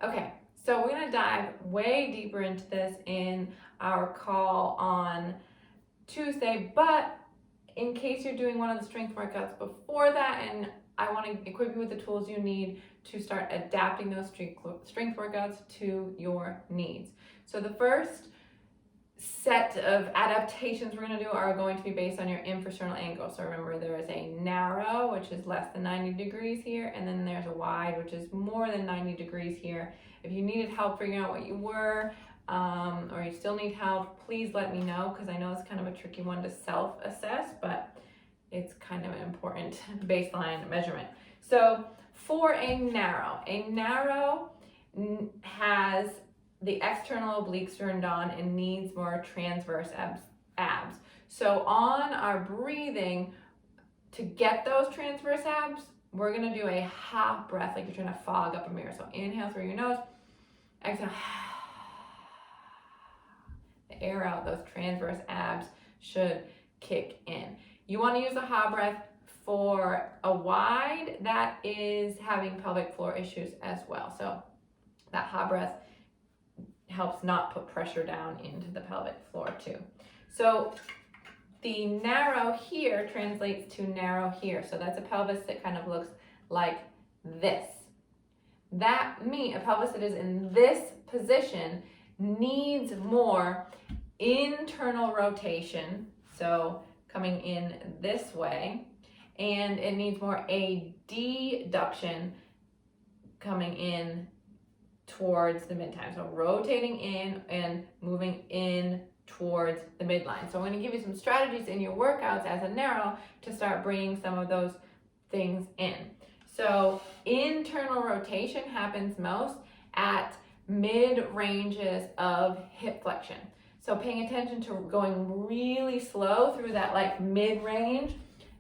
Okay, so we're gonna dive way deeper into this in our call on Tuesday, but in case you're doing one of the strength workouts before that, and I want to equip you with the tools you need to start adapting those strength workouts to your needs. So the first set of adaptations we're going to do are going to be based on your infrasternal angle. So remember, there is a narrow, which is less than 90 degrees here, and then there's a wide, which is more than 90 degrees here. If you needed help figuring out what you were, or you still need help, please let me know, because I know it's kind of a tricky one to self-assess, but it's kind of an important baseline measurement. So for a narrow has the external obliques turned on and needs more transverse abs. So on our breathing, to get those transverse abs, we're gonna do a half breath, like you're trying to fog up a mirror. So inhale through your nose, exhale, the air out, those transverse abs should kick in. You wanna use the ha breath for a wide that is having pelvic floor issues as well. So that ha breath helps not put pressure down into the pelvic floor too. So the narrow here translates to narrow here. So that's a pelvis that kind of looks like this. That means a pelvis that is in this position needs more internal rotation, so coming in this way, and it needs more adduction coming in towards the midline. So rotating in and moving in towards the midline. So I'm going to give you some strategies in your workouts as a narrow to start bringing some of those things in. So internal rotation happens most at mid ranges of hip flexion. So paying attention to going really slow through that like mid range,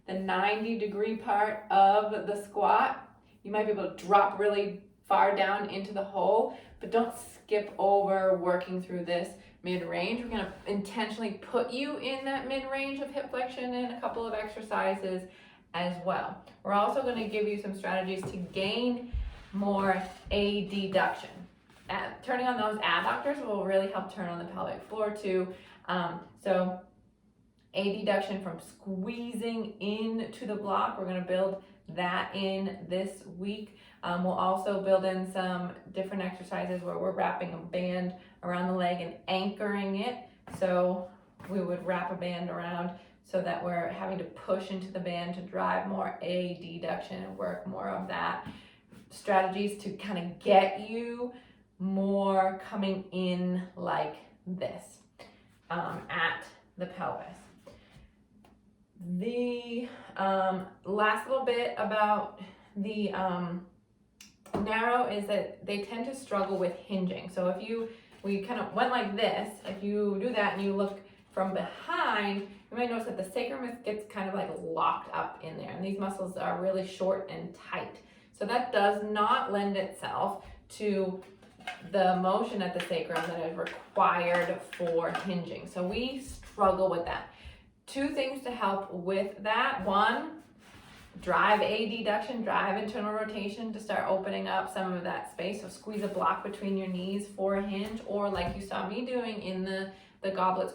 the 90-degree part of the squat. You might be able to drop really far down into the hole, but don't skip over working through this mid-range. We're gonna intentionally put you in that mid-range of hip flexion in a couple of exercises as well. We're also gonna give you some strategies to gain more adduction. Turning on those adductors will really help turn on the pelvic floor too. So adduction from squeezing into the block, we're gonna build that in this week. We'll also build in some different exercises where we're wrapping a band around the leg and anchoring it. So we would wrap a band around so that we're having to push into the band to drive more adduction and work more of that. Strategies to kind of get you more coming in like this at the pelvis. The last little bit about the narrow is that they tend to struggle with hinging. So if we kind of went like this, if you do that and you look from behind, you might notice that the sacrum gets kind of like locked up in there, and these muscles are really short and tight. So that does not lend itself to the motion at the sacrum that is required for hinging. So we struggle with that. Two things to help with that. One, drive adduction, drive internal rotation to start opening up some of that space. So squeeze a block between your knees for a hinge, or like you saw me doing in the goblet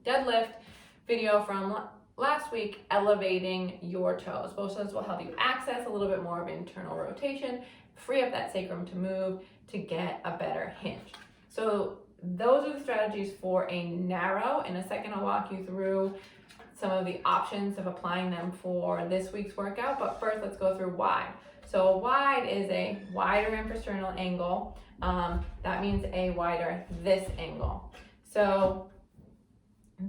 deadlift video from last week, elevating your toes. Both of those will help you access a little bit more of internal rotation, free up that sacrum to move to get a better hinge. So those are the strategies for a narrow. In a second, I'll walk you through some of the options of applying them for this week's workout, but first let's go through wide. So a wide is a wider infrasternal angle. That means a wider this angle. So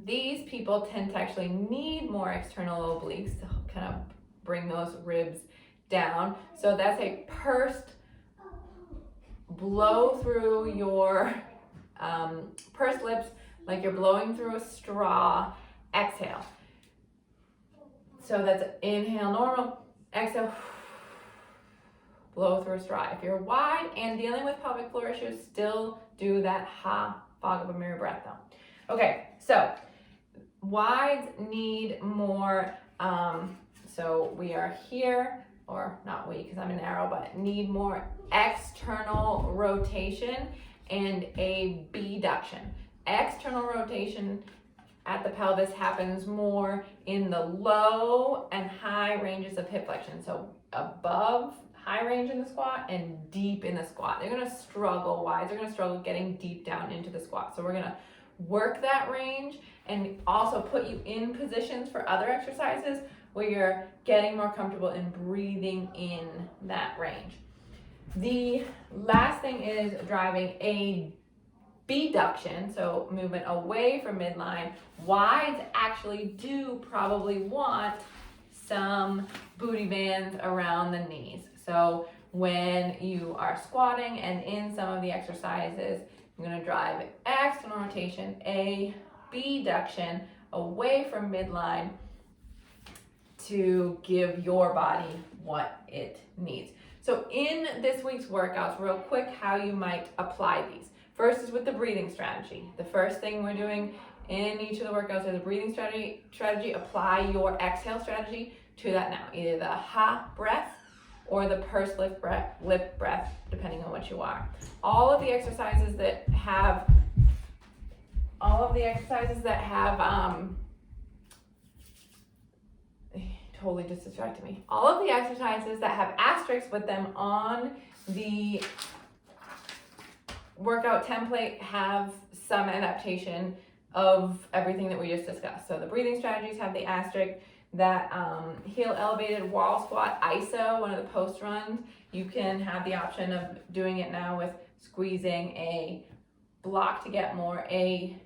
these people tend to actually need more external obliques to kind of bring those ribs down. So that's a pursed blow through your pursed lips like you're blowing through a straw. Exhale. So that's inhale normal, exhale, blow through a straw. If you're wide and dealing with pelvic floor issues, still do that ha, fog of a mirror breath though. Okay, so wides need more, so we are here, or not we because I'm a narrow, but need more external rotation and abduction. External rotation at the pelvis happens more in the low and high ranges of hip flexion. So above high range in the squat and deep in the squat. They're gonna struggle. Why? They're gonna struggle getting deep down into the squat. So we're gonna work that range and also put you in positions for other exercises where you're getting more comfortable in breathing in that range. The last thing is driving a abduction, so movement away from midline. Wides actually do probably want some booty bands around the knees. So when you are squatting and in some of the exercises, you're going to drive external rotation, abduction away from midline to give your body what it needs. So in this week's workouts, real quick, how you might apply these. First is with the breathing strategy. The first thing we're doing in each of the workouts is a breathing strategy. Apply your exhale strategy to that now. Either the ha breath or the pursed lip breath, depending on what you are. All of the exercises that have totally just distracted me. All of the exercises that have asterisks with them on the workout template have some adaptation of everything that we just discussed. So the breathing strategies have the asterisk. That heel elevated wall squat iso, one of the post runs, you can have the option of doing it now with squeezing a block to get more a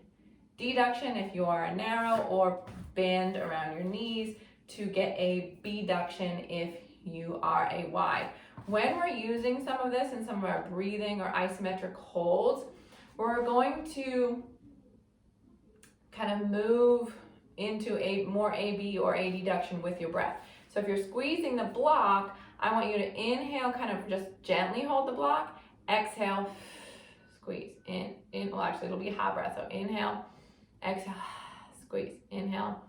deduction if you are a narrow, or band around your knees to get a abduction if you are a wide. When we're using some of this in some of our breathing or isometric holds, we're going to kind of move into a more AB or a deduction with your breath. So if you're squeezing the block, I want you to inhale, kind of just gently hold the block, exhale, squeeze, well actually it'll be a hot breath, so inhale, exhale, squeeze, inhale,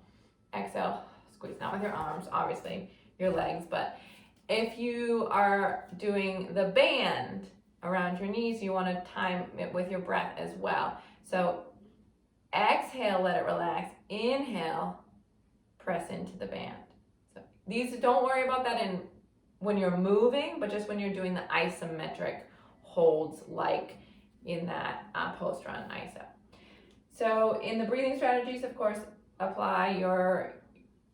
exhale, squeeze. Not with your arms, obviously, your legs, but if you are doing the band around your knees, you want to time it with your breath as well. So exhale, let it relax. Inhale, press into the band. So these, don't worry about that when you're moving, but just when you're doing the isometric holds, like in that post run iso. So in the breathing strategies, of course, apply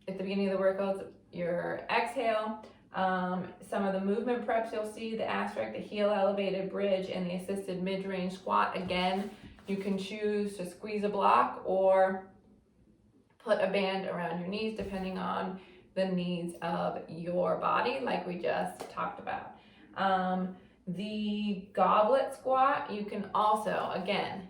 at the beginning of the workouts, your exhale. Some of the movement preps, you'll see the asterisk, the heel elevated bridge, and the assisted mid-range squat. Again, you can choose to squeeze a block or put a band around your knees, depending on the needs of your body, like we just talked about. The goblet squat, you can also, again,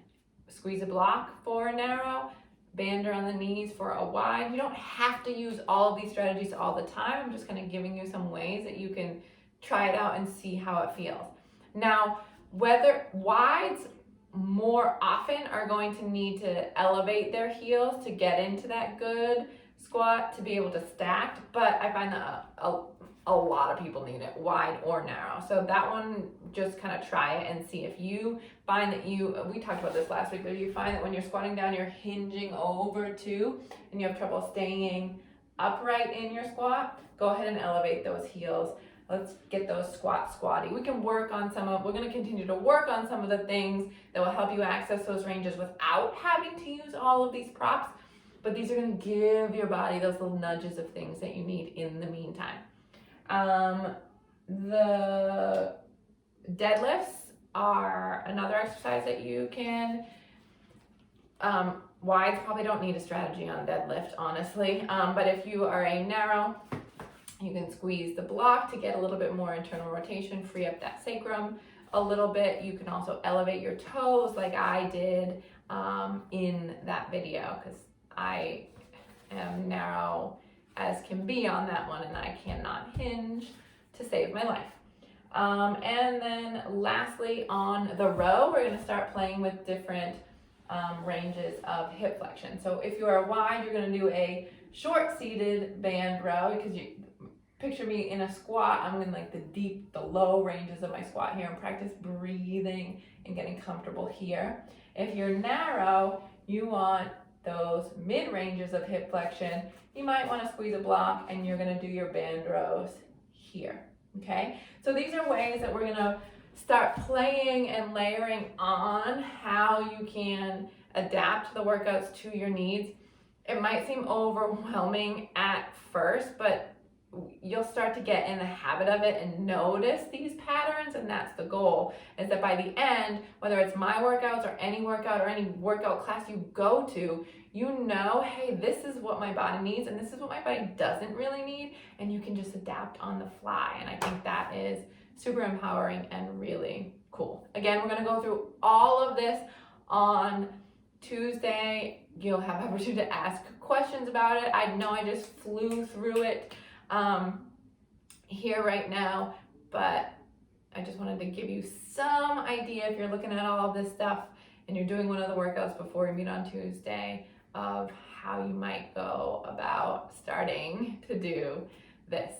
squeeze a block for a narrow, band around the knees for a wide. You don't have to use all of these strategies all the time. I'm just kind of giving you some ways that you can try it out and see how it feels. Now, whether wides more often are going to need to elevate their heels to get into that good squat to be able to stack, but I find that a lot of people need it, wide or narrow. So that one, just kind of try it and see if you find that we talked about this last week, but if you find that when you're squatting down, you're hinging over too, and you have trouble staying upright in your squat, go ahead and elevate those heels. Let's get those squatty. We can work on we're going to continue to work on some of the things that will help you access those ranges without having to use all of these props, but these are going to give your body those little nudges of things that you need in the meantime. The deadlifts are another exercise that you can, wides probably don't need a strategy on deadlift, honestly, but if you are a narrow, you can squeeze the block to get a little bit more internal rotation, free up that sacrum a little bit. You can also elevate your toes like I did in that video, because I am narrow as can be on that one and I cannot hinge to save my life. And then lastly, on the row, we're going to start playing with different ranges of hip flexion. So if you are wide, you're going to do a short seated band row, because picture me in a squat. I'm in like the low ranges of my squat here, and practice breathing and getting comfortable here. If you're narrow, you want those mid ranges of hip flexion. You might want to squeeze a block, and you're going to do your band rows here. Okay, so these are ways that we're going to start playing and layering on how you can adapt the workouts to your needs. It might seem overwhelming at first, but you'll start to get in the habit of it and notice these patterns, and that's the goal, is that by the end, whether it's my workouts or any workout class you go to, you know, hey, this is what my body needs and this is what my body doesn't really need, and you can just adapt on the fly. And I think that is super empowering and really cool. Again, we're going to go through all of this on Tuesday. You'll have opportunity to ask questions about it. I know I just flew through it here right now, but I just wanted to give you some idea, if you're looking at all of this stuff and you're doing one of the workouts before you meet on Tuesday, of how you might go about starting to do this.